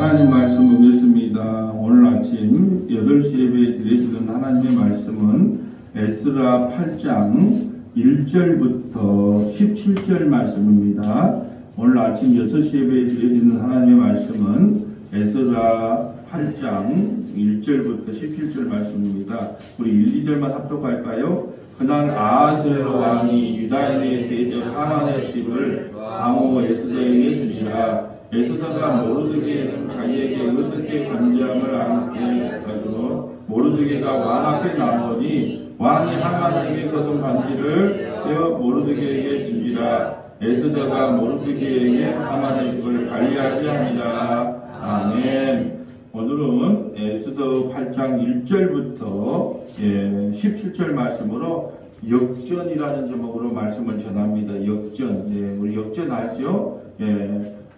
하나님 말씀 보겠습니다. 오늘 아침 8시 예배에 드려지는 하나님의 말씀은 에스라 8장 1절부터 17절 말씀입니다. 오늘 아침 6시 예배에 드려지는 하나님의 말씀은 에스라 8장 1절부터 17절 말씀입니다. 우리 1, 2절만 합독할까요? 그날 아하스웨로 왕이 유다인의 대적 하만의 집을 왕후 에스더에게 주시라. 에스더가 모르드게는 자기에게 어떻게 관장을 안게 가지고 모르드게가 왕 앞에 나오니 왕이 하만에게 거둔 반지를 떼어 모르드게에게 준지라. 에스더가 모르드게에게 하만의 집을 관리하게 하니라. 아멘. 오늘은 에스더 8장 1절부터 17절 말씀으로 역전이라는 제목으로 말씀을 전합니다. 역전. 우리 역전 알죠?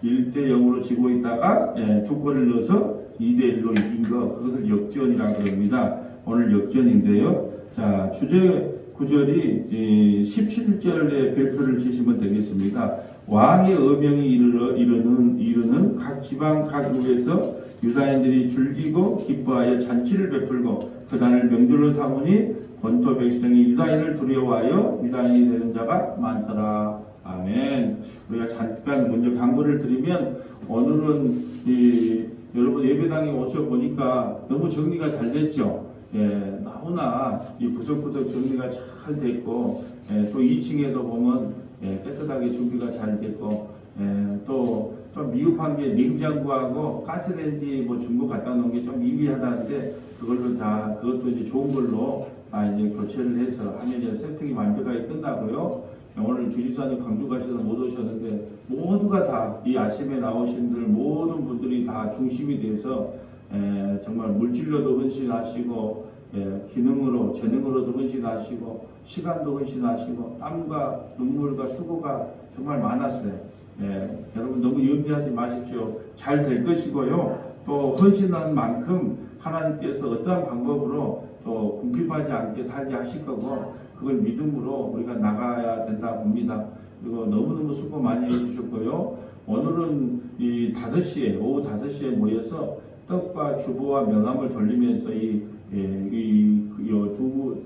1대0으로 지고 있다가 2골을 넣어서 2대1로 이긴 거, 그것을 역전이라고 합니다. 오늘 역전인데요. 자, 주제 구절이 17절에 별표를 치시면 되겠습니다. 왕의 어명이 이르는 각 지방 각 구에서 유다인들이 즐기고 기뻐하여 잔치를 베풀고 그날을 명절로 삼으니 본토 백성이 유다인을 두려워하여 유다인이 되는 자가 많더라. 아멘. 우리가 잠깐 먼저 광고를 드리면 오늘은 여러분 예배당에 오셔보니까 너무 정리가 잘 됐죠. 너무나 이 구석구석 정리가 잘 됐고 또 2층에도 보면 깨끗하게 준비가 잘 됐고 또 좀 미흡한 게 냉장고하고 가스레인지 뭐 중고 갖다 놓은 게 좀 미비하다는데 그것도 이제 좋은 걸로 다 이제 교체를 해서 하면 이제 세팅이 완벽하게 끝나고요. 오늘 주지사님 광주 가셔서 못 오셨는데 모두가 다 이 아침에 나오신 모든 분들이 다 중심이 돼서 정말 물질로도 헌신하시고 기능으로 재능으로도 헌신하시고 시간도 헌신하시고 땀과 눈물과 수고가 정말 많았어요. 여러분 너무 염려하지 마십시오. 잘 될 것이고요. 또 헌신하는 만큼 하나님께서 어떠한 방법으로 또 궁핍하지 않게 살게 하실 거고 그걸 믿음으로 우리가 나가야 된다 봅니다. 그리고 너무너무 수고 많이 해주셨고요. 오늘은 이 5시에 오후 5시에 모여서 떡과 주보와 명함을 돌리면서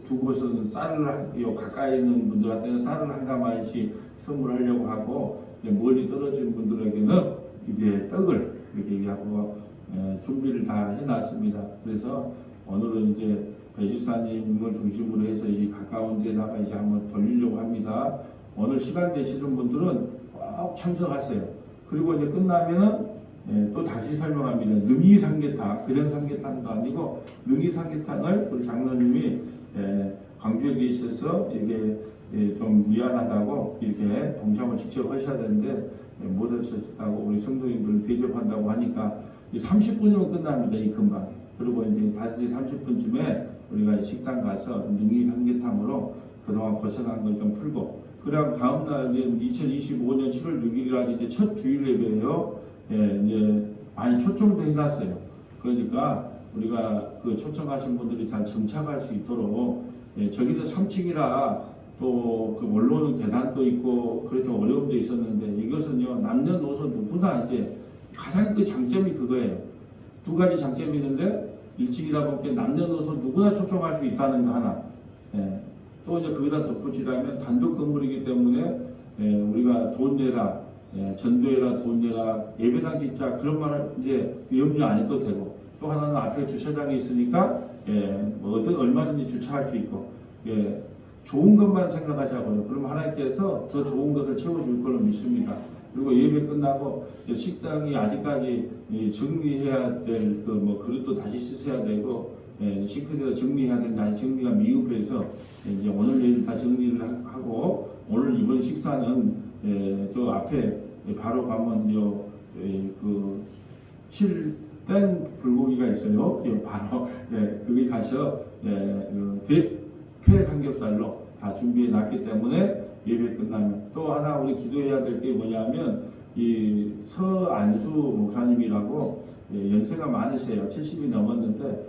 두 곳은 쌀을 가까이 있는 분들한테는 쌀을 한 가마씩 선물하려고 하고 멀리 떨어진 분들에게는 이제 떡을 이렇게 하고 준비를 다 해놨습니다. 그래서 오늘은 이제 배집사님을 중심으로 해서 이 가까운 데다가 이제 한번 돌리려고 합니다. 오늘 시간 되시는 분들은 꼭 참석하세요. 그리고 이제 끝나면은 또 다시 설명합니다. 능이 삼계탕, 그냥 삼계탕도 아니고 능이 삼계탕을 우리 장로님이 광주에 계셔서 이게 좀 미안하다고 이렇게 동참을 직접 하셔야 되는데 못 하셨다고 우리 성도님들 대접한다고 하니까 30분이면 끝납니다. 이 금방. 그리고 이제 5시 30분쯤에 우리가 식당 가서 능이 삼계탕으로 그동안 고생한 걸 좀 풀고 그럼 다음날 2025년 7월 6일이라 이제 첫 주일 예배예요. 이제 많이 초청도 해놨어요. 그러니까 우리가 그 초청하신 분들이 잘 정착할 수 있도록 저기는 3층이라 또 그 올라오는 계단도 있고 그래 좀 어려움도 있었는데 이것은요 남녀노소 누구나 이제 가장 그 장점이 그거예요. 두 가지 장점이 있는데 1층이다 보니까 남녀노소 누구나 초청할 수 있다는 거 하나. 또 이제 거기다 덧붙이라면 단독 건물이기 때문에 우리가 돈 내라, 전도해라, 돈 내라, 예배당 짓자 그런 말을 이제 염려 안 해도 되고 또 하나는 앞에 주차장이 있으니까 뭐 얼마든지 주차할 수 있고 좋은 것만 생각하자고요. 그럼 하나님께서 더 좋은 것을 채워줄 걸로 믿습니다. 그리고 예배 끝나고 식당이 아직까지 정리해야 될 뭐 그릇도 다시 씻어야 되고 싱크대도 정리해야 된다. 아직 정리가 미흡해서 이제 오늘 내일 다 정리를 하고 오늘 이번 식사는 저 앞에 바로 가면 그 7땡 불고기가 있어요. 바로 거기 가서 대패 삼겹살로 다 준비해 놨기 때문에 예배 끝나면 또 하나 우리 기도해야 될 게 뭐냐면 이 서안수 목사님이라고 연세가 많으세요. 70이 넘었는데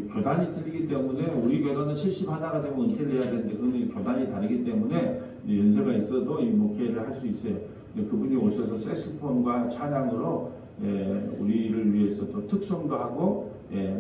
교단이 틀리기 때문에 우리 교단은 70 하나가 되면 은퇴를 해야 되는데 그는 교단이 다르기 때문에 연세가 있어도 이 목회를 할 수 있어요. 그분이 오셔서 색소폰과 찬양으로 우리 위해서 또 특송도 하고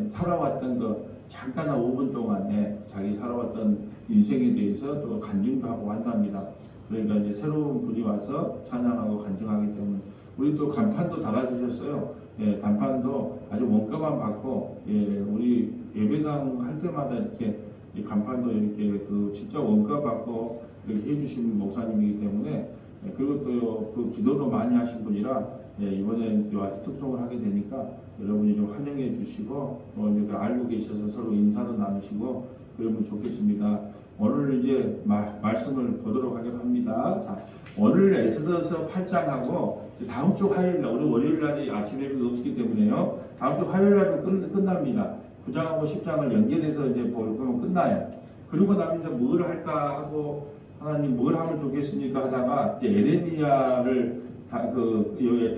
살아왔던 거 잠깐 한 5분 동안에 자기 살아왔던 인생에 대해서 또 간증도 하고 한답니다. 그러니까 이제 새로운 분이 와서 찬양하고 간증하기 때문에 우리 또 간판도 달아주셨어요. 간판도 아주 원가만 받고 우리 예배당 할 때마다 이렇게 이 간판도 이렇게 그 진짜 원가 받고 이렇게 해주신 목사님이기 때문에 그리고 또 그 기도도 많이 하신 분이라 이번에 와서 특송을 하게 되니까 여러분이 좀 환영해 주시고 이렇게 알고 계셔서 서로 인사도 나누시고 그러면 좋겠습니다. 오늘 이제 말씀을 보도록 하기로 합니다. 자, 오늘 에스더서 8장하고 다음 주 화요일 날, 우리 월요일 날이 아침 예배가 없기 때문에요. 다음 주 화요일 날은 끝납니다. 9장하고 10장을 연결해서 이제 볼 거면 끝나요. 그리고 나면 이제 뭘 할까 하고 하나님 뭘 하면 좋겠습니까 하다가 이제 에레미야를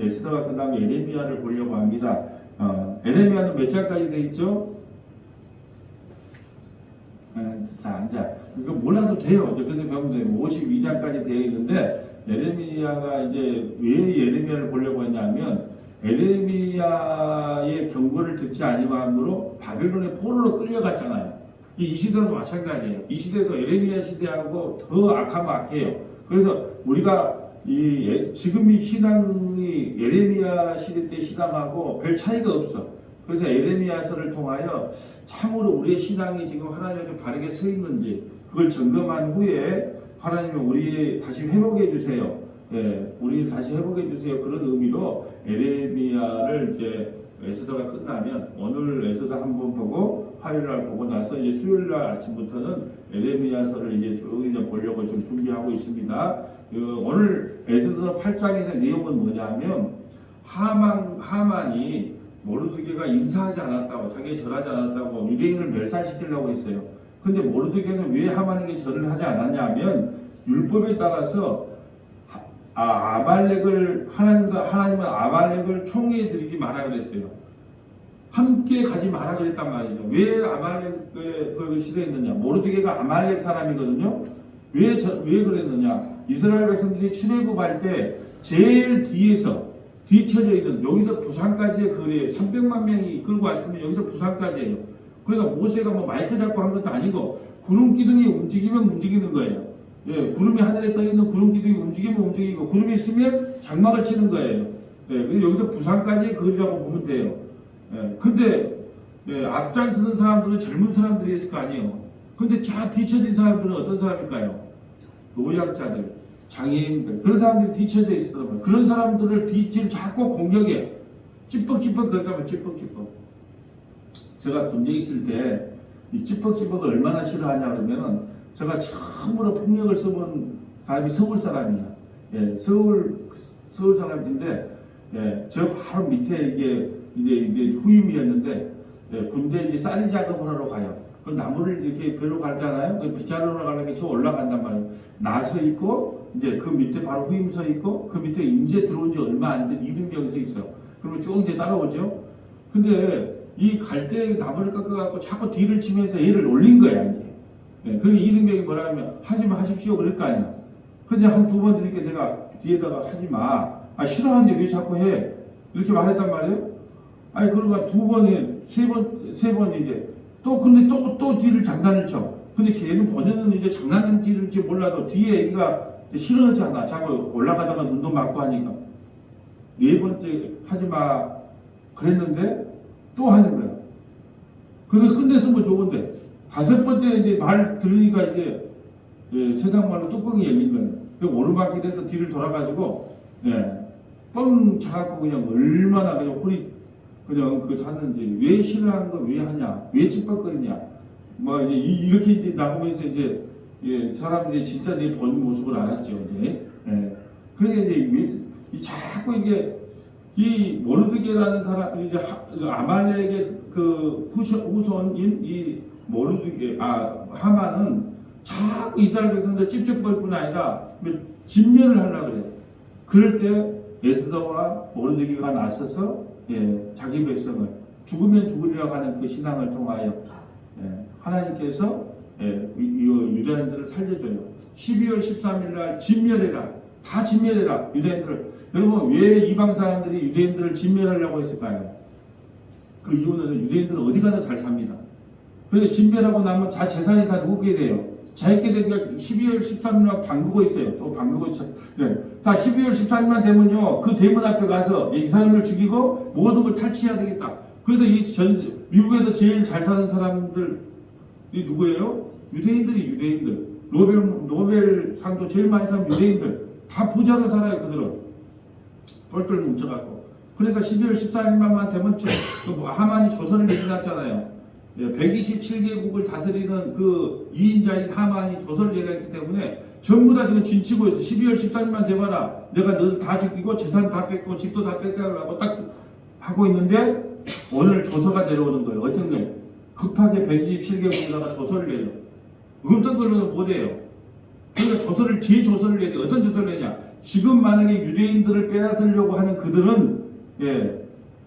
에스더가 끝나면 에레미야를 보려고 합니다. 에레미야는 몇 장까지 돼 있죠? 자, 이제 이거 몰라도 돼요. 근데 보면 52장까지 되어 있는데 에레미야가 이제 왜 에레미야를 보려고 했냐면 에레미야의 경고를 듣지 아니함으로 바벨론의 포로로 끌려갔잖아요. 이 시대도 마찬가지예요. 이 시대도 에레미야 시대하고 더 악하면 악해요. 그래서 우리가 지금 이 신앙이 에레미야 시대 때 신앙하고 별 차이가 없어. 그래서 에레미야서를 통하여 참으로 우리의 신앙이 지금 하나님께 바르게 서 있는지 그걸 점검한 후에 하나님은 우리 다시 회복해 주세요. 우리 다시 회복해 주세요. 그런 의미로 에레미야를 이제 에스더가 끝나면 오늘 에스더 한번 보고 화요일 날 보고 나서 이제 수요일 날 아침부터는 에레미야서를 이제 쭉 이제 보려고 좀 준비하고 있습니다. 오늘 에스더 8장에서 내용은 뭐냐면 하만이 모르드게가 인사하지 않았다고 자기가 절하지 않았다고 유대인을 멸살시키려고 했어요. 근데 모르드게는 왜 하만에게 절을 하지 않았냐면 율법에 따라서 하나님은 아말렉을 총회에 들이지 마라 그랬어요. 함께 가지 마라 그랬단 말이죠. 왜 아말렉을 싫어했느냐? 모르드게가 아말렉 사람이거든요. 왜 그랬느냐? 이스라엘 백성들이 출애굽할 때 제일 뒤쳐져 있는 여기서 부산까지의 거리에 300만 명이 이끌고 왔으면 여기서 부산까지예요. 그러니까 모세가 뭐 마이크 잡고 한 것도 아니고 구름 기둥이 움직이면 움직이는 거예요. 구름이 하늘에 떠 있는 구름 기둥이 움직이면 움직이고 구름이 있으면 장막을 치는 거예요. 여기서 부산까지의 거리라고 보면 돼요. 근데 앞장서는 사람들은 젊은 사람들이 있을 거 아니에요. 근데 뒤처진 사람들은 어떤 사람일까요? 노약자들, 장애인들 그런 사람들이 뒤쳐져 있더라고요. 그런 사람들을 뒤를 자꾸 공격해 찌뻑찌뻑 그러다가 찌뻑찌뻑. 제가 군대에 있을 때 이 찌뻑찌뻑을 얼마나 싫어하냐 그러면은 제가 처음으로 폭력을 써본 사람이 서울 사람이야. 서울 사람인데 저 바로 밑에 이제 후임이었는데 군대 이제 쌀이 작업을 하러 가요. 그 나무를 이렇게 별로 가잖아요. 그 빗자루로 가려면 저 올라간단 말이에요. 나 서 있고 이제 그 밑에 바로 후임 서 있고 그 밑에 이제 들어온 지 얼마 안 된 이등병 서 있어. 그러면 쭉 이제 따라오죠. 근데 이 갈 때 나무를 깎아갖고 자꾸 뒤를 치면서 얘를 올린 거야 이제. 그리고 이등병이 뭐라 하면 하십시오 그럴 거 아니야. 근데 한 두 번 드릴게 내가 뒤에다가 하지 마. 싫어하는데 왜 자꾸 해? 이렇게 말했단 말이에요. 그러니까 두 번에 세 번 이제 근데 또 뒤를 장난을 쳐. 근데 걔는 본인은 이제 장난은 뒤를지 몰라도 뒤에 애기가 싫어하지 않아. 자꾸 올라가다가 눈도 맞고 하니까. 네 번째 하지 마 그랬는데 또 하는 거야. 그게 끝냈으면 좋은데 다섯 번째 이제 말 들으니까 이제 세상 말로 뚜껑이 열린 거예요. 그 오르막길에서 뒤를 돌아가지고 뻥 차갖고 그냥 얼마나 그냥 홀이 그냥 잤는지 왜 싫어하는 거 왜 하냐 왜 찌뻑거리냐 뭐 이렇게 이제 나오면서 이제 사람들이 진짜 내 본 모습을 알았죠 이제. 그러니까 이제 자꾸 이게 이 모르드게라는 사람 이제 아말렉의 그 후손인 이 모르드게 하만은 자꾸 이스라엘 백성들 찝쩍거릴 뿐 아니라 진멸을 하려고 그래요. 그럴 때 에스더와 모르드게가 나서서 자기 백성을 죽으면 죽으리라고 하는 그 신앙을 통하여 하나님께서 유대인들을 살려줘요. 12월 13일 날 진멸해라. 다 진멸해라. 유대인들을. 여러분 왜 이방 사람들이 유대인들을 진멸하려고 했을까요? 그 이유는 유대인들은 어디 가나 잘 삽니다. 그러니까 진멸하고 나면 자 재산이 다 누게 돼요. 자기게 되니까 12월 13일만 방그고 있어요. 또 방그고 있어. 네. 다 12월 13일만 되면요. 그 대문 앞에 가서 이 사람을 죽이고 모든 걸 탈취해야 되겠다. 그래서 미국에서 제일 잘 사는 사람들이 누구예요? 유대인들. 노벨 상도 제일 많이 사는 유대인들. 다 부자로 살아요, 그들은. 똘똘 뭉쳐갖고. 그러니까 12월 14일만 되면 하만이 조선을 내려놨잖아요. 127개국을 다스리는 그 2인자인 하만이 조선을 내려놨기 때문에 전부 다 지금 진치고 있어. 12월 14일만 돼봐라. 내가 너를 다 죽이고 재산 다 뺏고 집도 다 뺏겨가려고 딱 하고 있는데 오늘 조서가 내려오는 거예요. 어떤 게? 급하게 127개국에다가 조서를 내려. 음성 걸로는 못해요. 그러니까 조서를 뒤에 조서를 내려. 어떤 조서를 내냐? 지금 만약에 유대인들을 빼앗으려고 하는 그들은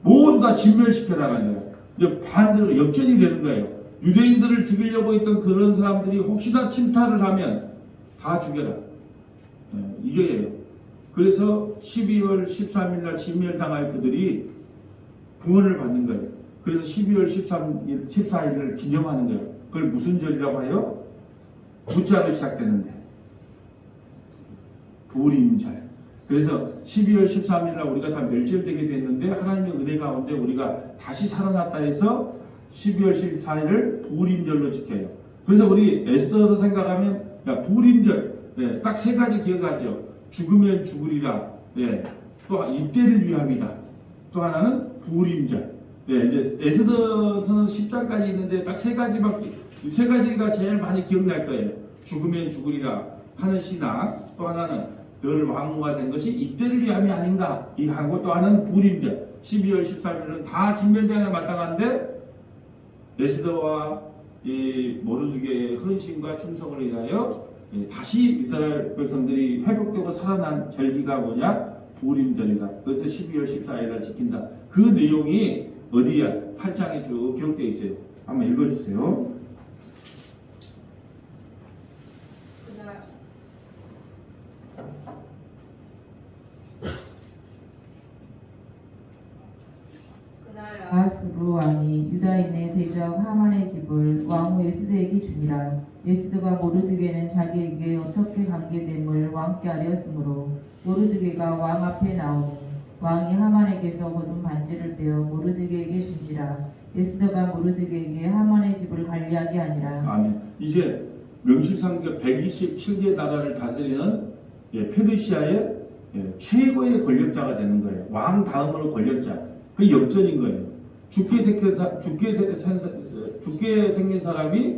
모두 다 진멸시켜라는 거예요. 이제 반대로 역전이 되는 거예요. 유대인들을 죽이려고 했던 그런 사람들이 혹시나 침탈을 하면 다 죽여라. 이게예요. 그래서 12월 13일 날 진멸당할 그들이 구원을 받는 거예요. 그래서 12월 14일을 기념하는 거예요. 그걸 무슨 절이라고 해요? 부자로 시작되는데. 부림절. 그래서 12월 13일 날 우리가 다 멸절되게 됐는데 하나님의 은혜 가운데 우리가 다시 살아났다 해서 12월 14일을 부림절로 지켜요. 그래서 우리 에스더서 생각하면 부림절 딱 세 가지 기억하죠. 죽으면 죽으리라. 또 이때를 위함이다. 또 하나는 부림절. 이제 에스더서는 10장까지 있는데 딱 세 가지가 제일 많이 기억날 거예요. 죽으면 죽으리라 하는 신앙. 또 하나는 너를 왕후가 된 것이 이때를 위함이 아닌가 이 하고 또 하나는 부림절 12월 13일은 다 진멸전에 마땅한데 에스더와 이 모르드게의 헌신과 충성을 위하여 다시 이스라엘 백성들이 회복되고 살아난 절기가 뭐냐? 부림절이다. 그래서 12월 14일을 지킨다. 그 내용이 어디야? 8장에 쭉 기록되어 있어요. 한번 읽어주세요. 아하스루 왕이 유다인의 대적 하만의 집을 왕후 에스더에게 주니라. 에스더가 모르드게는 자기에게 어떻게 관계됨을 왕께 아뢰었으므로 모르드게가 왕 앞에 나오니 왕이 하만에게서 거둔 반지를 빼어 모르드게에게 준지라. 에스더가 모르드게에게 하만의 집을 관리하게 하니라. 아멘. 이제 명실상부가 127개 나라를 다스리는 페르시아의 최고의 권력자가 되는 거예요. 왕 다음으로 권력자. 그 역전인 거예요. 죽게 생긴 사람이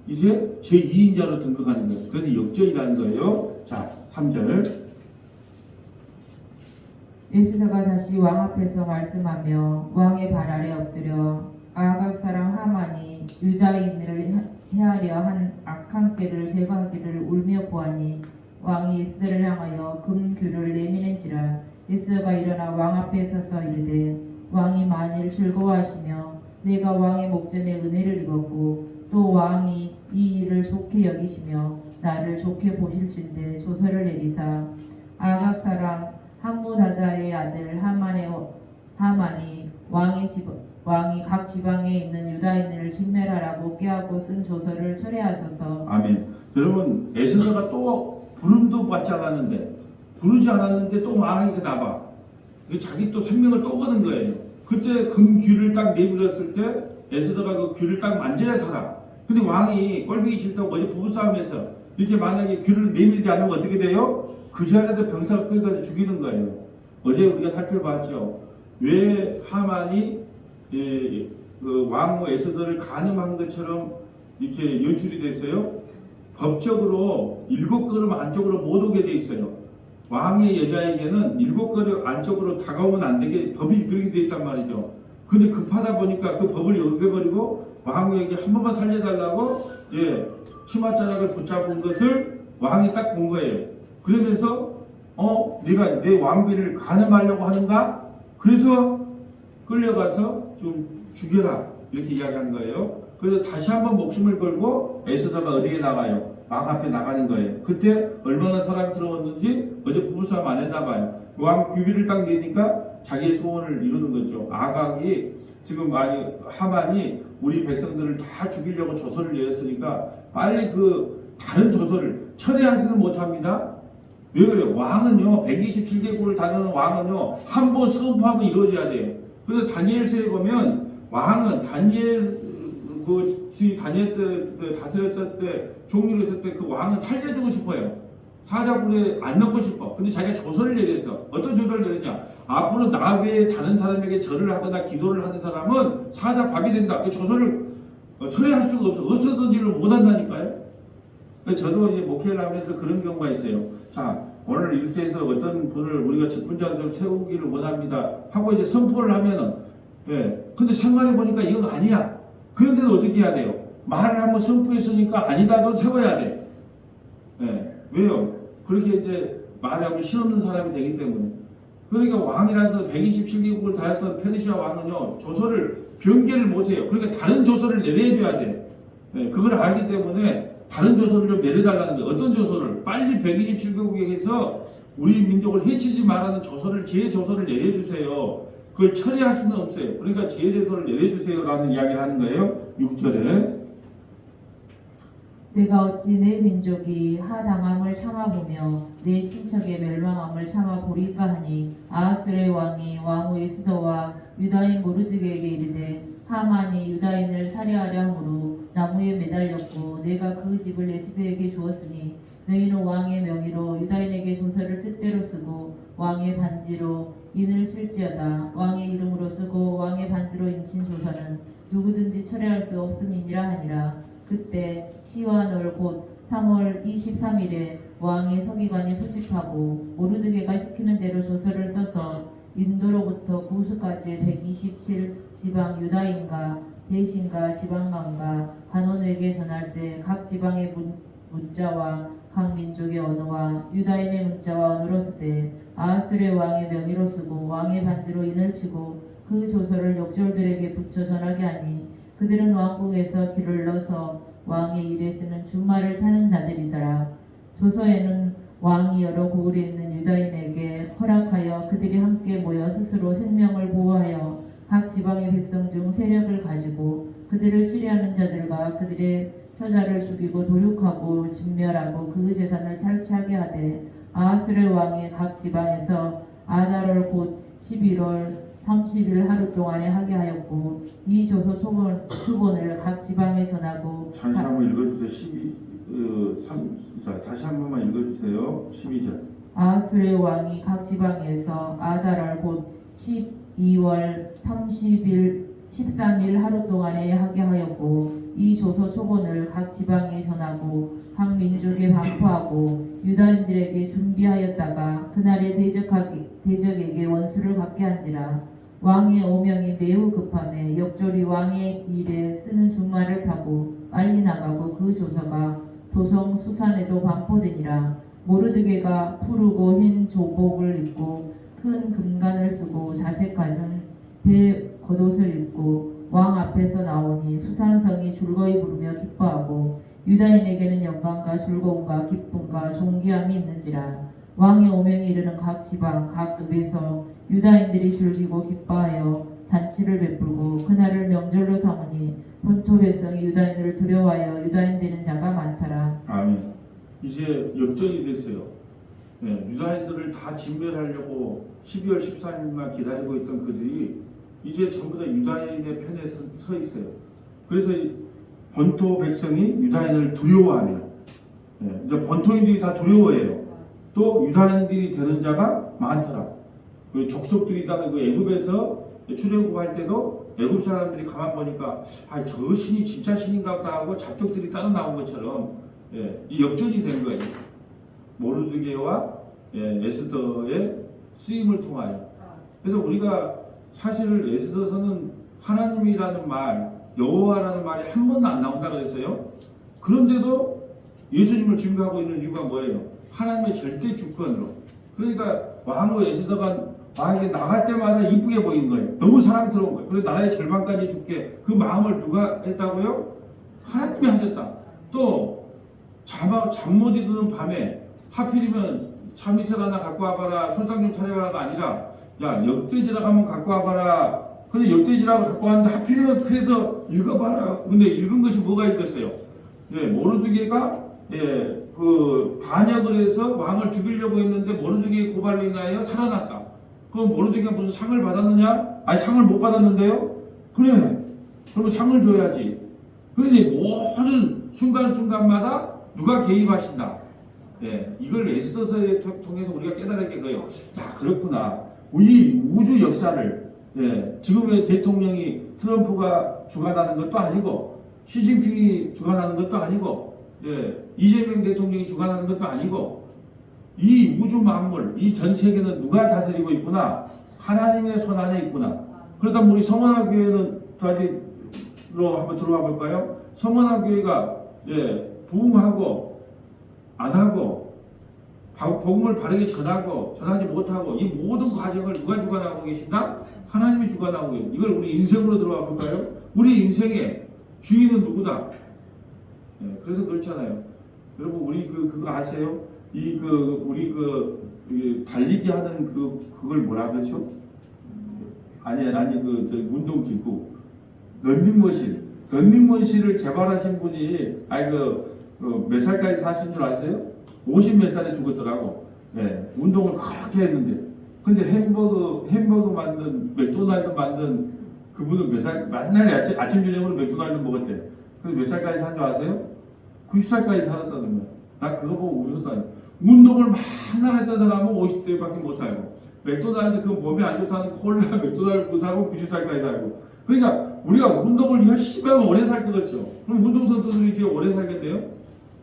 이제 제2인자로 등극하는 거예요. 그래서 역전이라는 거예요. 자, 3절. 에스더가 다시 왕 앞에서 말씀하며 왕의 발 아래 엎드려 아각 사람 하만이 유다인들을 해하려 한 악한 꾀를 제거하기를 울며 구하니 왕이 에스더를 향하여 금규를 내미는지라. 에스더가 일어나 왕 앞에 서서 이르되 왕이 만일 즐거워하시며 내가 왕의 목전에 은혜를 입었고 또 왕이 이 일을 좋게 여기시며 나를 좋게 보실진대 조서를 내리사 아각 사람 함무다다의 아들 하만이 왕이 각 지방에 있는 유다인을 진멸하라고 꾀하고 쓴 조서를 철회하소서. 아멘. 여러분 에스더가 또 부름도 받지 않았는데 부르지 않았는데 또 왕이 나봐. 자기 또 생명을 또 거는 거예요. 그때 금귀를 딱 내밀었을 때 에스더가 그 귀를 딱 만져야 살아. 근데 왕이 꼴보기 싫다고 어제 부부싸움에서 이렇게 만약에 귀를 내밀지 않으면 어떻게 돼요? 그 자리에서 병사가 끌어가서 죽이는 거예요. 어제 우리가 살펴봤죠. 왜 하만이 그 왕후 에스더를 간음한 것처럼 이렇게 연출이 됐어요? 법적으로 7걸음 안쪽으로 못 오게 돼 있어요. 왕의 여자에게는 7걸음 안쪽으로 다가오면 안 되게 법이 그렇게 돼 있단 말이죠. 근데 급하다 보니까 그 법을 어겨버리고 왕에게 한 번만 살려달라고 치맛자락을 붙잡은 것을 왕이 딱 본 거예요. 그러면서 네가 내 왕비를 간음하려고 하는가? 그래서 끌려가서 좀 죽여라 이렇게 이야기한 거예요. 그래서 다시 한번 목숨을 걸고 에스더가 어디에 나가요? 왕 앞에 나가는 거예요. 그때 얼마나 사랑스러웠는지 어제 부부싸움 안 했나 봐요. 왕 규비를 딱 내니까 자기의 소원을 이루는 거죠. 아각이 지금 많이 하만이 우리 백성들을 다 죽이려고 조서를 내렸으니까 빨리 그 다른 조서를 철회하지는 못합니다. 왜 그래요? 왕은요 127개국을 다루는 왕은요 한 번 선포하면 이루어져야 돼요. 그래서 다니엘서에 보면 왕은 다니엘 다니엘 때 다스렸을 때 종류를 했을 때 그 왕은 살려주고 싶어요. 사자굴에 안 넣고 싶어. 근데 자기가 조서를 내렸어. 어떤 조서를 내렸냐? 앞으로 나 외에 다른 사람에게 절을 하거나 기도를 하는 사람은 사자 밥이 된다. 그 조서를 철회할 수가 없어. 없어서지를 못한다니까요. 저도 이제 목회를 하면서 그런 경우가 있어요. 자, 오늘 이렇게 해서 어떤 분을 우리가 직분자로 좀 세우기를 원합니다. 하고 이제 선포를 하면은, 예. 근데 생각해 보니까 이건 아니야. 그런데도 어떻게 해야 돼요? 말을 한번 선포했으니까 아니다도 세워야 돼. 예. 왜요? 그렇게 이제 말을 하면 실없는 사람이 되기 때문에. 그러니까 왕이라는 127개국을 다했던 페르시아 왕은요, 조서를 변개를 못해요. 그러니까 다른 조서를 내려줘야 돼. 예. 그걸 알기 때문에 다른 조서를 좀 내려달라는 거예요. 어떤 조서를? 빨리 127개국에서 우리 민족을 해치지 말라는 조서를, 제 조서를 내려주세요. 그걸 처리할 수는 없어요. 그러니까 제 조서를 내려주세요라는 이야기를 하는 거예요. 6절에. 내가 어찌 내 민족이 하당함을 참아보며 내 친척의 멸망함을 참아보리까 하니 아하스의 왕이 왕후 에스더와 유다인 모르드게에게 이르되 하만이 유다인을 살해하려 함으로 나무에 매달렸고 내가 그 집을 에스더에게 주었으니 너희는 왕의 명의로 유다인에게 조서를 뜻대로 쓰고 왕의 반지로 인을 칠지어다. 왕의 이름으로 쓰고 왕의 반지로 인친 조서는 누구든지 철회할 수 없음이니라 하니라. 그때 시완월 곧 3월 23일에 왕의 서기관이 소집하고 모르드게가 시키는 대로 조서를 써서 인도로부터 구스까지 127 지방 유다인과 대신과 지방관과 관원에게 전할세. 각 지방의 문자와 각 민족의 언어와 유다인의 문자와 언어로 쓰되 아하스의 왕의 명의로 쓰고 왕의 반지로 인을 치고 그 조서를 역졸들에게 붙여 전하게 하니 그들은 왕궁에서 귀를 넣어서 왕의 일에 쓰는 주말을 타는 자들이더라. 조서에는 왕이 여러 고을에 있는 유다인에게 허락하여 그들이 함께 모여 스스로 생명을 보호하여 각 지방의 백성 중 세력을 가지고 그들을 치리하는 자들과 그들의 처자를 죽이고 도륙하고 진멸하고 그 재산을 탈취하게 하되 아하스의 왕이 각 지방에서 아달월 곧 11월 30일 하루 동안에 하게 하였고 이 조서 초본을 각 지방에 전하고 다시 한번 읽어주세요. 다시 한 번만 읽어주세요. 12절. 아하스의 왕이 각 지방에서 아달월 곧 12월 30일 13일 하루 동안에 하게 하였고 이 조서 초본을 각 지방에 전하고 각 민족에 반포하고 유다인들에게 준비하였다가 그날에 대적에게 원수를 받게 한지라. 왕의 오명이 매우 급함에 역졸이 왕의 일에 쓰는 준말을 타고 빨리 나가고 그 조서가 도성 수산에도 반포되니라. 모르드게가 푸르고 흰 조복을 입고 큰 금관을 쓰고 자색하는 배 겉옷을 입고 왕 앞에서 나오니 수산성이 즐거이 부르며 기뻐하고 유다인에게는 영광과 즐거움과 기쁨과 존귀함이 있는지라. 왕의 오명이 이르는 각 지방 각 읍에서 유다인들이 즐기고 기뻐하여 잔치를 베풀고 그날을 명절로 삼으니 본토 백성이 유다인들을 두려워하여 유다인 되는 자가 많더라. 아멘. 이제 역전이 됐어요. 네, 유다인들을 다 진멸하려고 12월 13일만 기다리고 있던 그들이 이제 전부 다 유다인의 편에 서 있어요. 그래서 본토 백성이 유다인을 두려워하며, 네, 이제 본토인들이 다 두려워해요. 또 유다인들이 되는 자가 많더라. 그 족속들이 다 그 애굽에서 출애굽할 때도 애굽 사람들이 가만 보니까 저 신이 진짜 신인가 보다 하고 잡족들이 따라 나온 것처럼, 예, 이 역전이 된 거예요. 모르드게와 에스더의 쓰임을 통하여. 그래서 우리가 사실 에스더서는 하나님이라는 말, 여호와라는 말이 한 번도 안 나온다 그랬어요. 그런데도 예수님을 준비하고 있는 이유가 뭐예요? 하나님의 절대 주권으로. 그러니까 왕후 에스더가 왕에게 나갈 때마다 이쁘게 보이는 거예요. 너무 사랑스러운 거예요. 그래서 나라의 절반까지 죽게 그 마음을 누가 했다고요? 하나님이 하셨다. 또 잠 못 이루는 밤에 하필이면 참이슬 하나 갖고 와봐라, 술상 좀 차려봐라가 아니라 야 역대제락 한번 갖고 와봐라. 근데 엽대지라고 갖고 왔는데 하필이면 그래서 읽어봐라. 근데 읽은 것이 뭐가 읽었어요? 예, 모르드게가 그 반역을 해서 왕을 죽이려고 했는데 모르드게의 고발로 인하여 살아났다. 그럼 모르드게가 무슨 상을 받았느냐? 아니 상을 못 받았는데요? 그래. 그럼 상을 줘야지. 그러니 모든 순간순간마다 누가 개입하신다. 예, 이걸 에스더서에 통해서 우리가 깨달을 게 그래요. 자, 그렇구나. 우리 우주 역사를 지금의 대통령이 트럼프가 주관하는 것도 아니고 시진핑이 주관하는 것도 아니고 이재명 대통령이 주관하는 것도 아니고 이 우주 만물, 이 전 세계는 누가 다스리고 있구나. 하나님의 손 안에 있구나. 그렇다면 우리 성원학교회는 다시로 한번 들어가 볼까요? 성원학교회가 부흥하고 안 하고 복음을 바르게 전하고 전하지 못하고 이 모든 과정을 누가 주관하고 계신다? 하나님이 주관하고 계신다. 이걸 우리 인생으로 들어가 볼까요? 우리 인생의 주인은 누구다? 그래서 그렇잖아요. 여러분 우리 그거 아세요? 우리 달리기 하는 그걸 뭐라 그러죠? 아니 저 운동기구 런닝머신을 개발하신 분이 몇 살까지 사신 줄 아세요? 50 몇 살에 죽었더라고. 운동을 그렇게 했는데. 근데 햄버거 만든, 맥도날드 만든 그분은 몇 살, 맨날 아침 저녁으로 맥도날드 먹었대. 근데 몇 살까지 산 줄 아세요? 90살까지 살았다는 거야. 나 그거 보고 웃었다니. 운동을 맨날 했던 사람은 50대밖에 못 살고, 맥도날드 그 몸에 안 좋다는 콜라 맥도날드 못 살고 90살까지 살고. 그러니까 우리가 운동을 열심히 하면 오래 살 거겠죠. 그럼 운동선수들이 이렇게 오래 살겠대요?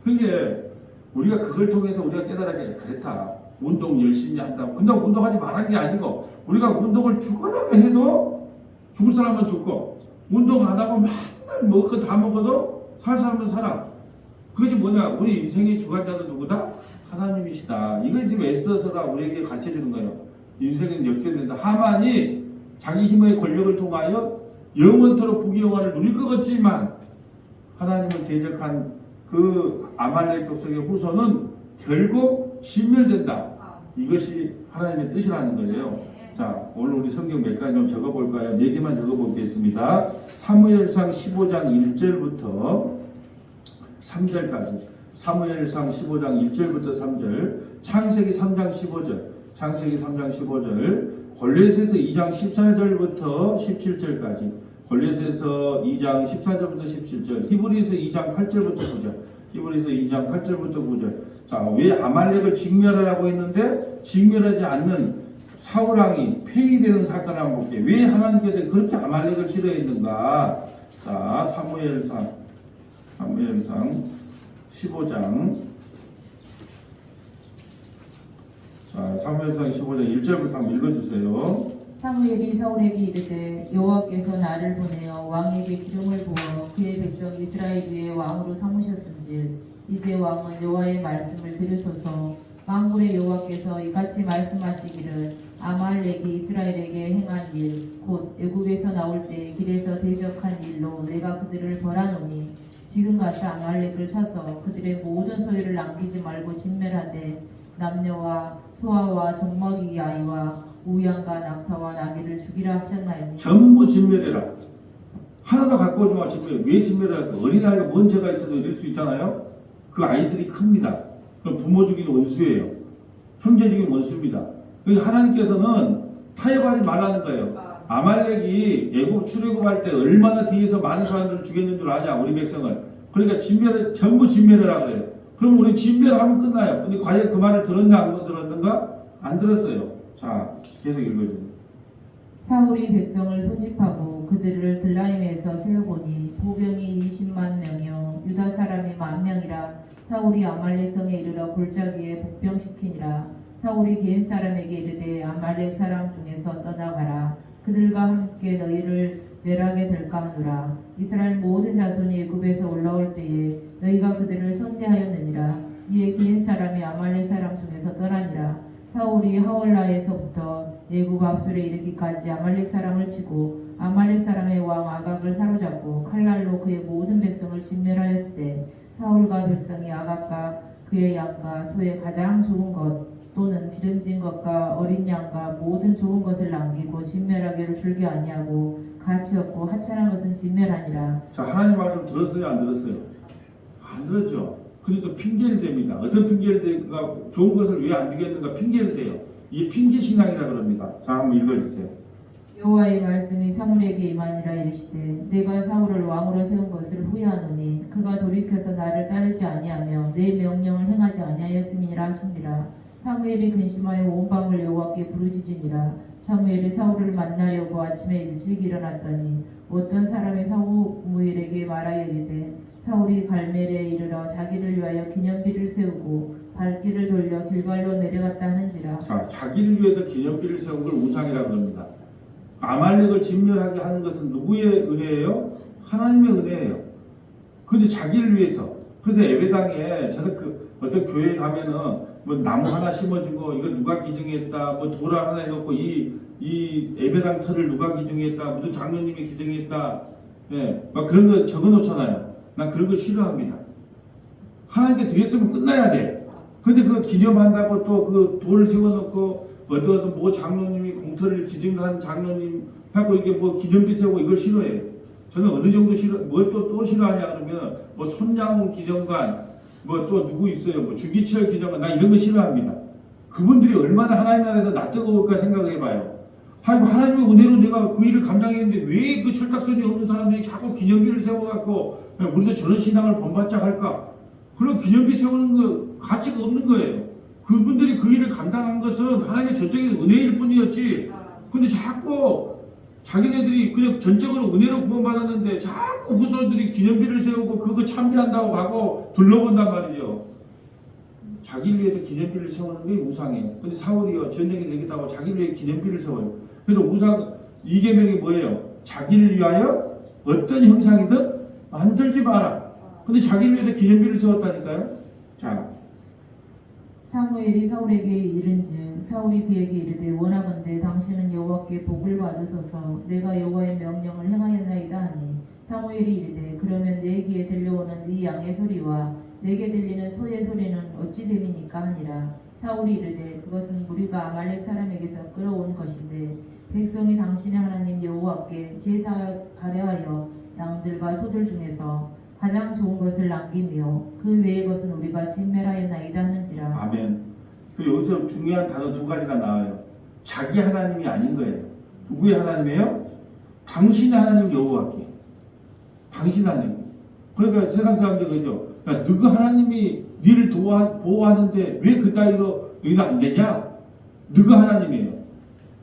그게 우리가 그걸 통해서 우리가 깨달아야 그랬다. 운동 열심히 한다고. 근데 운동하지 말한 게 아니고 우리가 운동을 죽으려고 해도 죽을 사람은 죽고 운동 안 하고 맨날 먹을 거 다 먹어도 살 사람은 살아. 그것이 뭐냐? 우리 인생의 주관자는 누구다? 하나님이시다. 이걸 지금 에스더서가 우리에게 가르쳐주는 거예요. 인생은 역전된다. 하만이 자기 힘의 권력을 통하여 영원토록 부귀영화를 누릴 것 같지만 하나님을 대적한 그 아말렉 족속의 후손은 결국 진멸된다. 이것이 하나님의 뜻이라는 거예요. 자, 오늘 우리 성경 몇 가지 좀 적어볼까요? 4개만 적어보겠습니다. 사무엘상 15장 1절부터 3절까지. 사무엘상 15장 1절부터 3절. 창세기 3장 15절. 창세기 3장 15절. 골레스에서 2장 14절부터 17절까지. 골레스에서 2장 14절부터 17절. 히브리서 2장 8절부터 9절. 히브리서 2장 8절부터 9절. 자, 왜 아말렉을 직멸하라고 했는데 직멸하지 않는 사울왕이 폐위되는 사건을 한번 볼게요. 왜 하나님께서 그렇게 아말렉을 싫어했는가? 자, 사무엘상 15장. 자, 사무엘상 15장 1절부터 한번 읽어주세요. 사무엘이 사울에게 이르되 여호와께서 나를 보내어 왕에게 기름을 부어 그의 백성 이스라엘 위에 왕으로 삼으셨은즉 이제 왕은 여호와의 말씀을 들으소서. 만군의 여호와께서 이같이 말씀하시기를 아말렉이 이스라엘에게 행한 일 곧 애굽에서 나올 때 길에서 대적한 일로 내가 그들을 벌하노니 지금 가서 아말렉을 쳐서 그들의 모든 소유를 남기지 말고 진멸하되 남녀와 소아와 젖먹이 아이와 우양과 낙타와 나귀를 죽이라 하셨나이니 전부 진멸해라. 하나도 갖고 오지 마. 진멸해. 왜 진멸할까? 어린아이가 뭔 죄가 있어도 이럴 수 있잖아요. 그 아이들이 큽니다. 그럼 부모 죽이는 원수예요. 형제 죽이는 원수입니다. 그러니까 하나님께서는 타협하지 말라는 거예요. 아말렉이 애굽 출애굽할 때 얼마나 뒤에서 많은 사람들을 죽였는 줄 아냐, 우리 백성을. 그러니까 전부 진멸해라 그래요. 그럼 우리 진멸하면 끝나요. 근데 과연 그 말을 들었냐 안 들었는가? 안 들었어요. 자, 계속 읽어주세요. 사울이 백성을 소집하고 그들을 들라임에서 세우보니 보병이 20만 명이요 유다 사람이 10,000명이라. 사울이 아말렉 성에 이르러 골짜기에 복병시키니라. 사울이 개인 사람에게 이르되 아말렉 사람 중에서 떠나가라. 그들과 함께 너희를 멸하게 될까 하노라. 이스라엘 모든 자손이 애굽에서 올라올 때에 너희가 그들을 선대하였느니라. 이에 개인 사람이 아말렉 사람 중에서 떠나니라. 사울이 하월라에서부터 애굽 앞술에 이르기까지 아말렉 사람을 치고 아말렉 사람의 왕 아각을 사로잡고 칼날로 그의 모든 백성을 진멸하였을 때 사울과 백성이 아각과 그의 양과 소의 가장 좋은 것 또는 기름진 것과 어린 양과 모든 좋은 것을 남기고 진멸하기를 줄게 아니하고 가치 없고 하찮은 것은 진멸하니라. 자, 하나님 말씀 들었어요, 안 들었어요? 안 들었죠. 그래도 핑계를 댑니다. 어떤 핑계를 대가 좋은 것을 왜 안 주겠는가 핑계를 대요. 이게 핑계 신앙이라 그럽니다. 자, 한번 읽어주세요. 여호와의 말씀이 사울에게 임하니라 이르시되 내가 사울을 왕으로 세운 것을 후회하노니 그가 돌이켜서 나를 따르지 아니하며 내 명령을 행하지 아니하였음이니라 하시니라. 사무엘이 근심하여 온 밤을 여호와께 부르짖으니라. 사무엘이 사울을 만나려고 아침에 일찍 일어났더니 어떤 사람이 사무엘에게 말하여 이르되 사울이 갈멜에 이르러 자기를 위하여 기념비를 세우고 발길을 돌려 길갈로 내려갔다 하는지라. 자, 자기를 위해서 기념비를 세운 걸 우상이라 그럽니다. 아말렉을 진멸하게 하는 것은 누구의 은혜예요? 하나님의 은혜예요. 근데 자기를 위해서. 그래서 예배당에 저는 어떤 교회에 가면은 뭐 나무 하나 심어주고 이거 누가 기증했다, 뭐 돌 하나 해놓고 이 예배당 터를 누가 기증했다, 무슨 장로님이 기증했다, 예, 막 그런 거 적어놓잖아요. 난 그런 거 싫어합니다. 하나님께 드렸으면 끝나야 돼. 근데 그거 기념한다고 또 그 돌을 세워놓고 어떤 뭐 장로님이 공터를 기증한 장로님 하고 이게 뭐 기념비 세우고 이걸 싫어해요. 저는 어느 정도 싫어, 뭘 또 싫어하냐 그러면 뭐 손양훈 기념관, 뭐 또 누구 있어요, 뭐 주기철 기념관, 나 이런 거 싫어합니다. 그분들이 얼마나 하나님 나라에서 낯뜨거울까 생각해봐요. 아이고 하나님의 은혜로 내가 그 일을 감당했는데 왜 그 철딱선이 없는 사람들이 자꾸 기념비를 세워갖고 우리도 저런 신앙을 본받자 할까? 그런 기념비 세우는 거 가치가 없는 거예요. 그분들이 그 일을 감당한 것은 하나님의 전적인 은혜일 뿐이었지. 근데 자꾸 자기네들이 그냥 전적으로 은혜로 구원받았는데 자꾸 후손들이 기념비를 세우고 그거 참배한다고 가고 둘러본단 말이죠. 자기를 위해서 기념비를 세우는 게 우상이에요. 근데 사울이요, 전쟁이 되겠다고 자기를 위해 기념비를 세워요. 그래서 우상 이계명이 뭐예요? 자기를 위하여 어떤 형상이든 만들지 마라. 근데 자기를 위해서 기념비를 세웠다니까요. 자, 사무엘이 사울에게 이른즉 사울이 그에게 이르되 원하건대 당신은 여호와께 복을 받으소서 내가 여호와의 명령을 행하였나이다 하니 사무엘이 이르되 그러면 내 귀에 들려오는 네 양의 소리와 내게 들리는 소의 소리는 어찌 됨이니까 하니라. 사울이 이르되 그것은 무리가 아말렉 사람에게서 끌어온 것인데 백성이 당신의 하나님 여호와께 제사하려 하여 양들과 소들 중에서 가장 좋은 것을 남기며 그 외의 것은 우리가 진멸하였나이다 하는지라. 아멘. 그리고 여기서 중요한 단어 두 가지가 나와요. 자기 하나님이 아닌 거예요. 누구의 하나님이에요? 당신의 하나님 여호와께. 당신 하나님. 그러니까 세상 사람들 그죠. 야, 너그 하나님이 니를 보호하는데 왜 그 따위로 너희는 안 되냐? 너가 하나님이에요.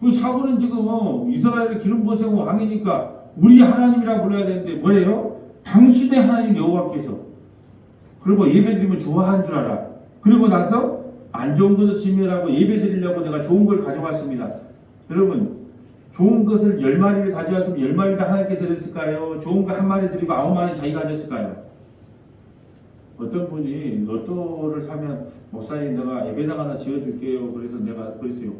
그 사울은 지금 이스라엘의 기름 부으신 왕이니까 우리 하나님이라고 불러야 되는데 뭐예요? 당신의 하나님 여호와께서. 그리고 예배드리면 좋아한 줄 알아. 그리고 나서 안 좋은 것을 진멸하고 예배드리려고 내가 좋은 걸 가져왔습니다. 여러분, 좋은 것을 10마리를 가져왔으면 10마리 다 하나님께 드렸을까요? 좋은 거 한 마리 드리고 9마리 자기 가졌을까요? 어떤 분이 로또를 사면 목사님 내가 예배당 하나 지어줄게요. 그래서 내가 그랬어요.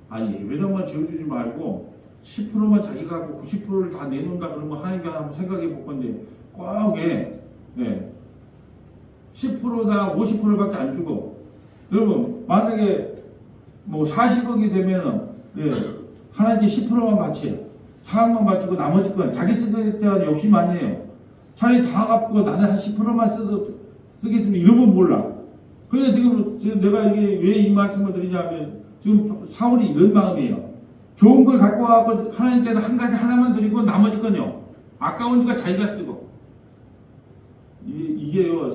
아니 예배당만 지어주지 말고 10%만 자기가 하고 90%를 다 내놓는다 그러면 하나님께 한번 생각해 볼 건데 꼭 왜? 네. 10%나 50%밖에 안 주고 여러분 만약에 뭐 40억이 되면은 네, 하나님께 10%만 바쳐요. 4억만 바치고 나머지 건 자기 쓰겠다는 욕심 아니에요. 차라리 다 갚고 나는 한 10%만 쓰겠습니다. 이러면 몰라. 그래서 지금 내가 이게 왜 이 말씀을 드리냐면 지금 사울이 이런 마음이에요. 좋은 걸 갖고 와서 하나님께는 한 가지 하나만 드리고 나머지 건요. 아까우니까 자기가 쓰고. 이게요.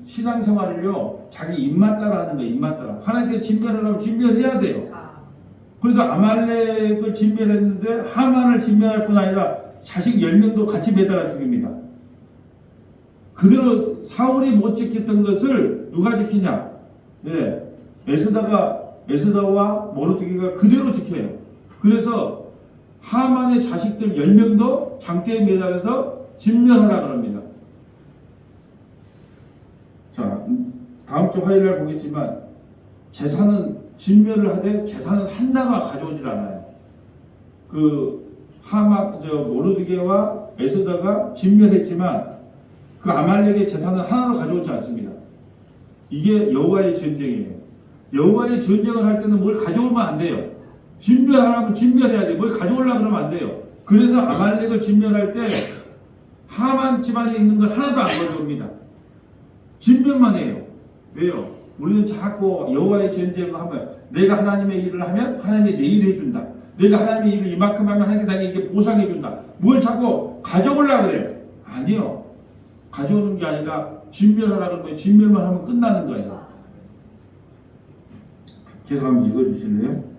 신앙생활을요. 자기 입맛 따라 하는 거예요. 입맛 따라. 하나님께 진멸을 하면 진멸해야 돼요. 그래서 아말렉을 진멸했는데 하만을 진멸할 뿐 아니라 자식 10명도 같이 매달아 죽입니다. 그대로 사울이 못 지켰던 것을 누가 지키냐? 예, 에스더와 모르드게가 그대로 지켜요. 그래서 하만의 자식들 10명도 장대에 매달아서 진멸하라 그럽니다. 자, 다음 주 화요일 날 보겠지만 재산은 진멸을 하되 재산은 하나만 가져오질 않아요. 모르드게와 에스더가 진멸했지만 그 아말렉의 재산은 하나도 가져오지 않습니다. 이게 여호와의 전쟁이에요. 여호와의 전쟁을 할 때는 뭘 가져오면 안 돼요. 진멸하라면 진멸해야 돼. 뭘 가져오려고 그러면 안 돼요. 그래서 아말렉을 진멸할 때 하만 집안에 있는 걸 하나도 안 가져옵니다. 진멸만 해요. 왜요? 우리는 자꾸 여호와의 전쟁을 하면 내가 하나님의 일을 하면 하나님이 내 일을 해준다. 내가 하나님의 일을 이만큼 하면 하나님이 나에게 보상해준다. 뭘 자꾸 가져오려고 그래요. 아니요. 가져오는 게 아니라 진멸하라고 그러면 진멸만 하면 끝나는 거예요. 계속 한번 읽어주실래요?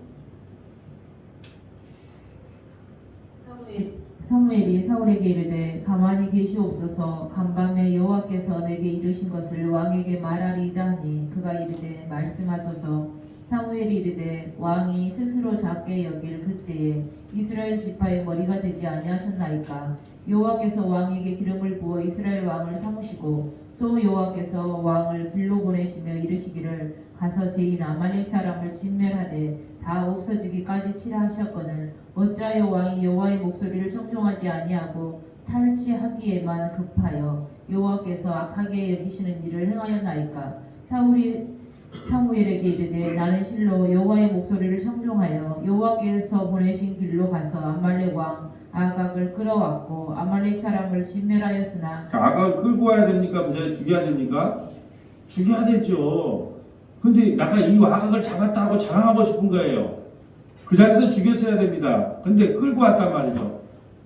사무엘이 사울에게 이르되 가만히 계시옵소서. 간밤에 여호와께서 내게 이르신 것을 왕에게 말하리이다 하니 그가 이르되 말씀하소서. 사무엘이 이르되 왕이 스스로 작게 여길 그때에 이스라엘 지파의 머리가 되지 아니하셨나이까. 여호와께서 왕에게 기름을 부어 이스라엘 왕을 삼으시고 또 여호와께서 왕을 길로 보내시며 이르시기를 가서 제인 아말렉 사람을 진멸하되 다 없어지기까지 치라 하셨거늘 어찌하여 왕이 여호와의 목소리를 청종하지 아니하고 탈취하기에만 급하여 여호와께서 악하게 여기시는 일을 행하였나이까. 사울이 사무엘에게 이르되 나는 실로 여호와의 목소리를 청종하여 여호와께서 보내신 길로 가서 아말렉 왕 아각을 끌어왔고 아말렉 사람을 진멸하였으나 아각을 끌고 와야 됩니까? 그 자리에 죽여야 됩니까? 죽여야 되죠. 근데 내가 이 아각을 잡았다고 자랑하고 싶은 거예요. 그 자리에서 죽였어야 됩니다. 근데 끌고 왔단 말이죠.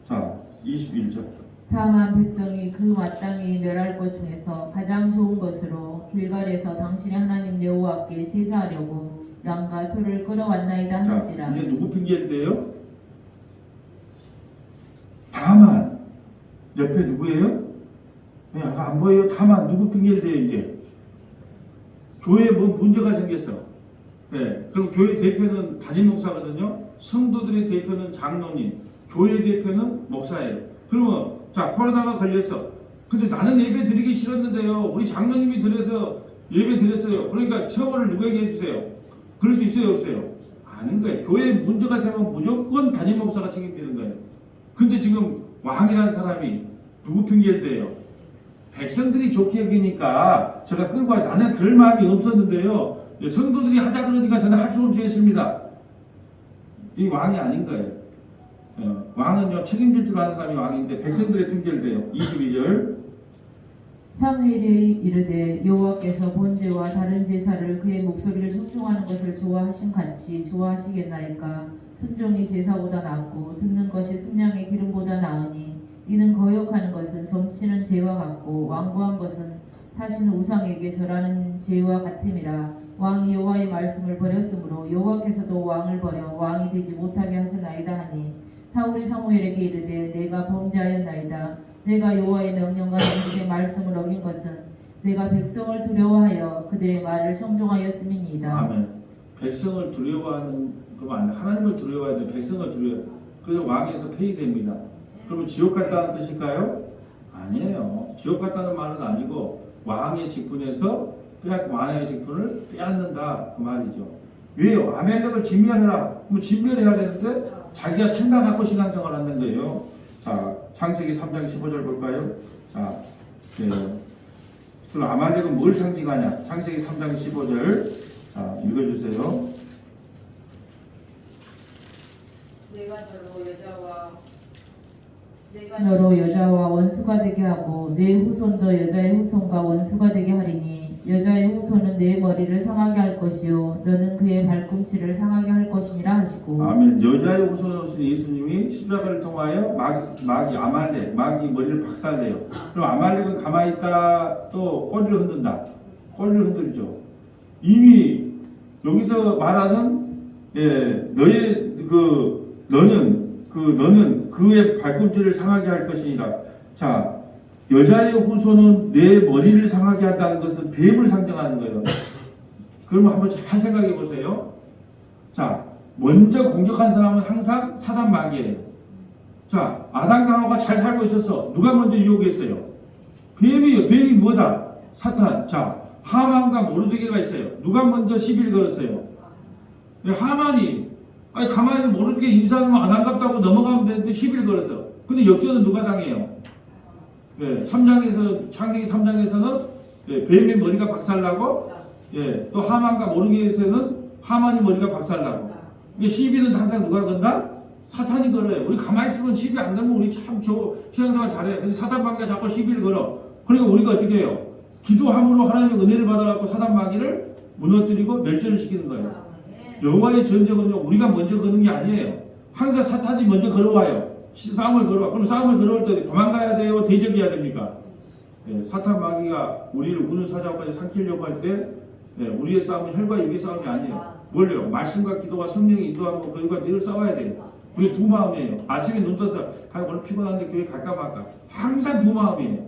자, 21절. 다만 백성이 그 마땅히 멸할 것 중에서 가장 좋은 것으로 길갈에서 당신의 하나님 여호와께 제사하려고 양과 소를 끌어왔나이다 자, 한지라. 이제 누구 핑계를 대요? 다만. 옆에 누구예요? 네, 안 보여요? 다만 누구 핑계를 대요 이제? 교회에 뭔 문제가 생겼어. 네, 그럼 교회 대표는 담임 목사거든요. 성도들의 대표는 장로님, 교회 대표는 목사예요. 그러면 자, 코로나가 걸렸어. 근데 나는 예배 드리기 싫었는데요. 우리 장로님이 드려서 예배 드렸어요. 그러니까 처벌을 누구에게 해주세요? 그럴 수 있어요, 없어요? 아는 거예요. 교회에 문제가 생기면 무조건 담임 목사가 책임지는 거예요. 근데 지금 왕이라는 사람이 누구 핑계를 대요? 백성들이 좋게 여기니까 제가 끌고 와. 나는 그럴 마음이 없었는데요. 성도들이 하자 그러니까 저는 할 수 없이 했습니다. 이 왕이 아닌 거예요. 왕은요 책임질 줄 아는 사람이 왕인데 백성들의 핑계를 대요. 22절. 사무엘이 이르되 여호와께서 번제와 다른 제사를 그의 목소리를 청종하는 것을 좋아하신 같이 좋아하시겠나이까. 순종이 제사보다 낫고 듣는 것이 순양의 기름보다 나으니 이는 거역하는 것은 점치는 죄와 같고 완고한 것은 타신 우상에게 절하는 죄와 같음이라. 왕이 여호와의 말씀을 버렸으므로 여호와께서도 왕을 버려 왕이 되지 못하게 하셨나이다 하니 사울이 사무엘에게 이르되 내가 범죄하였나이다. 내가 여호와의 명령과 당신의 말씀을 어긴 것은 내가 백성을 두려워하여 그들의 말을 청종하였음이니이다. 아멘. 백성을 두려워하는 그럼 안 돼. 하나님을 두려워해야 돼. 백성을 두려워. 그래서 왕에서 폐위됩니다. 그러면 지옥 갔다는 뜻일까요? 아니에요. 지옥 갔다는 말은 아니고 왕의 직분에서 왕의 직분을 빼앗는다 그 말이죠. 왜요? 아멜렉을 진멸해라. 그럼 진멸해야 되는데 자기가 생각하고 신앙생활을 하는 거예요. 자, 창세기 3장 15절 볼까요? 자, 그럼 아말렉은 뭘 상징하냐? 창세기 3장 15절. 자, 읽어주세요. 내가 너로 여자와 원수가 되게 하고 내 후손도 여자의 후손과 원수가 되게 하리니 여자의 후손은 내 머리를 상하게 할 것이요 너는 그의 발꿈치를 상하게 할 것이니라 하시고. 아멘. 여자의 후손 오신 예수님이 십자가를 통하여 마귀 머리를 박살내요. 그럼 아말렉은 가만히 있다 또 꼬리를 흔든다. 꼬리를 흔들죠. 이미 여기서 말하는 너는 그의 발꿈치를 상하게 할 것이니라. 자, 여자의 후손은 내 머리를 상하게 한다는 것은 뱀을 상징하는 거예요. 그러면 한번 잘 생각해 보세요. 자, 먼저 공격한 사람은 항상 사단 마귀예요. 자, 아담과 하와가 잘 살고 있었어. 누가 먼저 유혹했어요? 뱀이에요. 뱀이 뭐다? 사탄. 자, 하만과 모르드게가 있어요. 누가 먼저 시비를 걸었어요? 하만이. 아니 가만히 모르드게 인사하면 안 아깝다고 넘어가면 되는데 시비를 걸었어. 근데 역전은 누가 당해요? 3장에서 창세기 3장에서는 뱀의 머리가 박살나고 예, 또 하만과 모르게에서는 하만이 머리가 박살나고. 이게 시비는 항상 누가 건다? 사탄이 걸어요. 우리 가만히 있으면 시비 안 걸면 우리 참 신앙생활 잘해. 근데 사탄 마귀가 자꾸 시비를 걸어. 그러니까 우리가 어떻게 해요? 기도함으로 하나님의 은혜를 받아갖고 사탄 마귀를 무너뜨리고 멸절을 시키는 거예요. 여호와의 전쟁은요, 우리가 먼저 거는 게 아니에요. 항상 사탄이 먼저 걸어와요. 싸움을 걸어와. 그럼 싸움을 걸어올 때 도망가야 돼요? 대적해야 됩니까? 예, 사탄 마귀가 우리를 우는 사자까지 삼키려고 할 때, 예, 우리의 싸움은 혈과 육의 싸움이 아니에요. 뭘요? 말씀과 기도와 성령의 인도하고 그들과 늘 싸워야 돼요. 우리 두 마음이에요. 아침에 눈 떠서 오늘 피곤한데 교회 갈까 말까. 항상 두 마음이에요.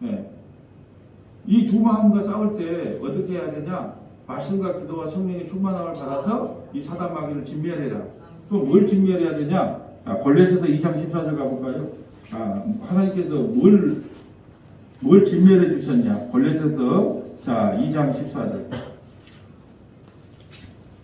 예. 이 두 마음과 싸울 때 어떻게 해야 되냐? 말씀과 기도와 성령의 충만함을 받아서 이 사단 마귀를 진멸해라. 또 뭘 진멸해야 되냐? 자, 골로새서 2장 14절 가볼까요? 하나님께서 뭘 진멸해 주셨냐? 골로새서 자 2장 14절.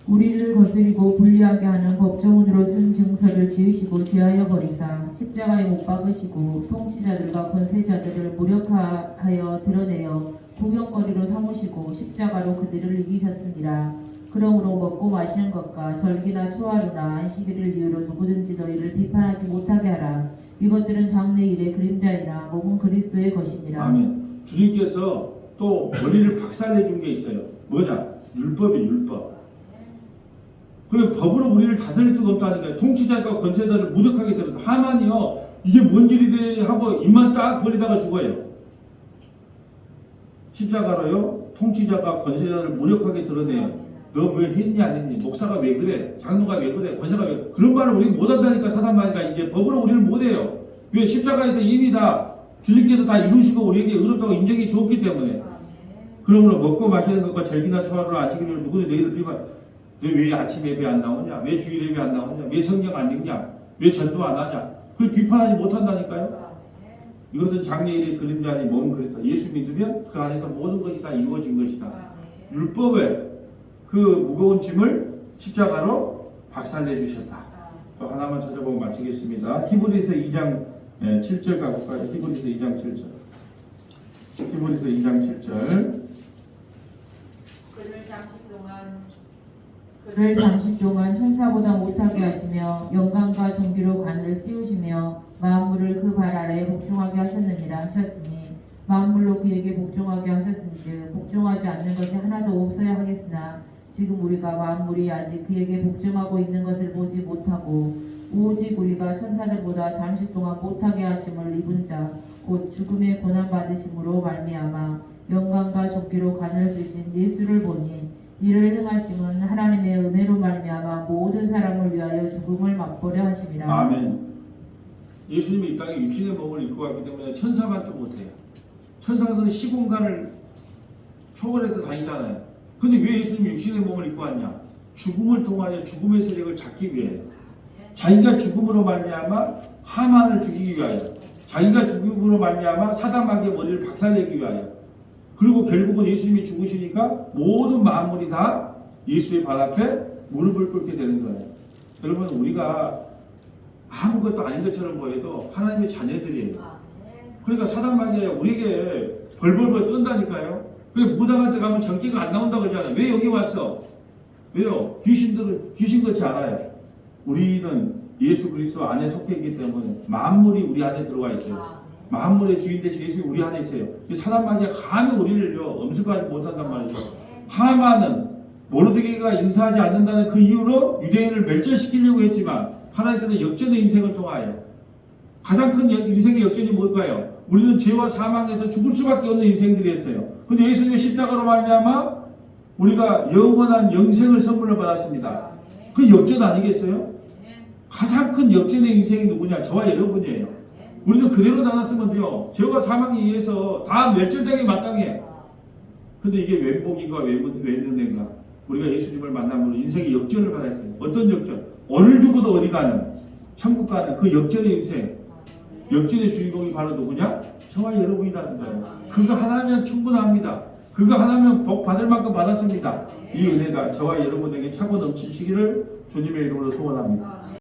우리를 거스리고 불리하게 하는 법정으로 쓴 증서를 지으시고 제하여 버리사 십자가에 못 박으시고 통치자들과 권세자들을 무력하여 드러내어 구경거리로 삼으시고 십자가로 그들을 이기셨으니라. 그러므로 먹고 마시는 것과 절기나 초하루나 안식일을 이유로 누구든지 너희를 비판하지 못하게 하라. 이것들은 장래일의 그림자이나 몸은 그리스도의 것이니라. 아멘. 주님께서 또 머리를 박살내 준 게 있어요. 뭐냐? 율법이 율법. 그리고 법으로 우리를 다스릴 수가 없다니까요. 통치자과 권세자를 무력하게 드러내. 하만이요, 이게 뭔 일이 하고 입만 딱 벌리다가 죽어요. 십자가로요, 통치자가 권세자를 무력하게 드러내요. 너 왜 했니 안 했니? 목사가 왜 그래? 장로가 왜 그래? 권사가 왜 그래? 그런 말을 우리 못한다니까. 사단마귀가 이제 법으로 우리를 못해요. 왜? 십자가에서 이미 다 주님께서 다 이루시고 우리에게 의롭다고 인정해 주었기 때문에. 그러므로 먹고 마시는 것과 절기나 초하루나 안식일을 누구는 너희를 비판. 너 왜 아침 예배 안 나오냐? 왜 주일 예배 안 나오냐? 왜 성경 안 읽냐? 왜 전도 안 하냐? 그걸 비판하지 못한다니까요. 이것은 장래일의 그림자 아닌 몸 그리스도. 예수 믿으면 그 안에서 모든 것이 다 이루어진 것이다. 율법의 그 무거운 짐을 십자가로 박살내 주셨다. 또 하나만 찾아보고 마치겠습니다. 히브리서 2장 7절 가볼까요? 히브리서 2장 7절. 히브리서 2장 7절. 그를 잠시 동안 천사보다 못하게 하시며 영광과 정비로 가늘을 씌우시며 만물을 그 발 아래에 복종하게 하셨느니라 하셨으니 만물로 그에게 복종하게 하셨은즉 복종하지 않는 것이 하나도 없어야 하겠으나 지금 우리가 만물이 아직 그에게 복종하고 있는 것을 보지 못하고 오직 우리가 천사들보다 잠시 동안 못하게 하심을 입은 자 곧 죽음의 고난 받으심으로 말미암아 영광과 적기로 가늘을 쓰신 예수를 보니 이를 행하심은 하나님의 은혜로 말미암아 모든 사람을 위하여 죽음을 맛보려 하심이라. 아멘. 예수님이 이 땅에 육신의 몸을 입고 왔기 때문에 천사만도 못해요. 천사는 시공간을 초월해서 다니잖아요. 근데 왜 예수님이 육신의 몸을 입고 왔냐? 죽음을 통하여 죽음의 세력을 잡기 위해. 자기가 죽음으로 말미암아 하만을 죽이기 위하여. 자기가 죽음으로 말미암아 사단 마귀의 머리를 박살내기 위하여. 그리고 결국은 예수님이 죽으시니까 모든 만물이 다 예수의 발 앞에 무릎을 꿇게 되는 거예요. 여러분, 우리가 아무것도 아닌 것처럼 보여도 하나님의 자녀들이에요. 그러니까 사단 마귀가 우리에게 벌벌벌 뜬다니까요. 그러니까 무당한 테 가면 정기가 안 나온다고 그러잖아요. 왜 여기 왔어? 왜요? 귀신들은 귀신같이 알아요. 우리는 예수 그리스도 안에 속해 있기 때문에 만물이 우리 안에 들어와 있어요. 만물의 주인 되신 예수님이 우리 안에 있어요. 사단 마귀가 감히 우리를요 엄습하지 못한단 말이죠. 하만은 모르드게가 인사하지 않는다는 그 이유로 유대인을 멸절시키려고 했지만 하나님께서는 역전의 인생을 통하여 가장 큰 인생의 역전이 뭘까요? 우리는 죄와 사망에서 죽을 수밖에 없는 인생들이 했어요. 근데 예수님의 십자가로 말미암아 우리가 영원한 영생을 선물로 받았습니다. 그 역전 아니겠어요? 가장 큰 역전의 인생이 누구냐? 저와 여러분이에요. 우리는 그대로 나눴으면 돼요. 죄와 사망에 의해서 다 멸절되기 마땅해. 근데 이게 웬 복인가 웬 은혜인가? 우리가 예수님을 만남으로 인생의 역전을 받았어요. 어떤 역전? 오늘 죽어도 어디 가는? 천국 가는 그 역전의 인생. 역전의 주인공이 바로 누구냐? 저와 여러분이라는 거예요. 그거 하나면 충분합니다. 그거 하나면 복 받을 만큼 받았습니다. 이 은혜가 저와 여러분에게 차고 넘치시기를 주님의 이름으로 소원합니다.